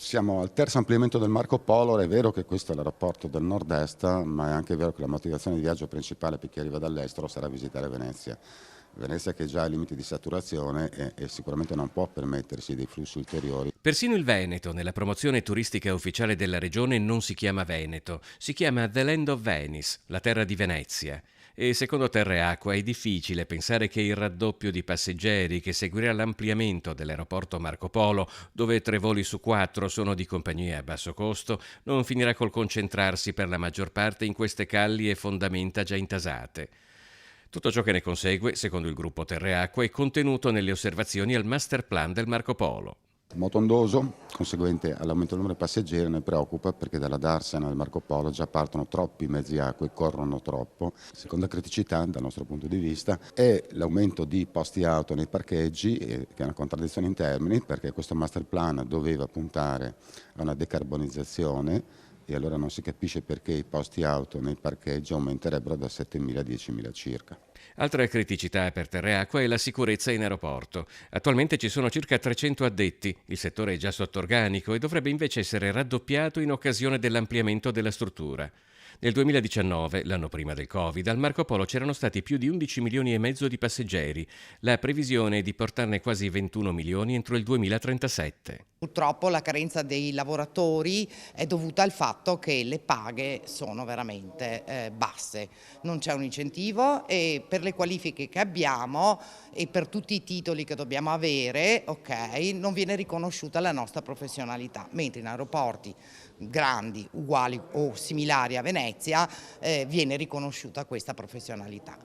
Siamo al terzo ampliamento del Marco Polo, è vero che questo è l'aeroporto del nord-est, ma è anche vero che la motivazione di viaggio principale per chi arriva dall'estero sarà visitare Venezia. Venezia che è già ai limiti di saturazione e sicuramente non può permettersi dei flussi ulteriori. Persino il Veneto, nella promozione turistica ufficiale della regione, non si chiama Veneto, si chiama The Land of Venice, la terra di Venezia. E secondo Terreacqua è difficile pensare che il raddoppio di passeggeri che seguirà l'ampliamento dell'aeroporto Marco Polo, dove 3 voli su 4 sono di compagnie a basso costo, non finirà col concentrarsi per la maggior parte in queste calli e fondamenta già intasate. Tutto ciò che ne consegue, secondo il gruppo Terreacqua, è contenuto nelle osservazioni al master plan del Marco Polo. Motondoso, conseguente all'aumento del numero di passeggeri, ne preoccupa perché dalla Darsena al Marco Polo già partono troppi mezzi acqua e corrono troppo. Seconda criticità, dal nostro punto di vista, è l'aumento di posti auto nei parcheggi, che è una contraddizione in termini, perché questo master plan doveva puntare a una decarbonizzazione e allora non si capisce perché i posti auto nei parcheggi aumenterebbero da 7.000 a 10.000 circa. Altra criticità per Terreacqua è la sicurezza in aeroporto. Attualmente ci sono circa 300 addetti, il settore è già sotto organico e dovrebbe invece essere raddoppiato in occasione dell'ampliamento della struttura. Nel 2019, l'anno prima del Covid, al Marco Polo c'erano stati più di 11 milioni e mezzo di passeggeri. La previsione è di portarne quasi 21 milioni entro il 2037. Purtroppo la carenza dei lavoratori è dovuta al fatto che le paghe sono veramente basse, non c'è un incentivo e per le qualifiche che abbiamo e per tutti i titoli che dobbiamo avere, non viene riconosciuta la nostra professionalità, mentre in aeroporti grandi, uguali o similari a Venezia viene riconosciuta questa professionalità.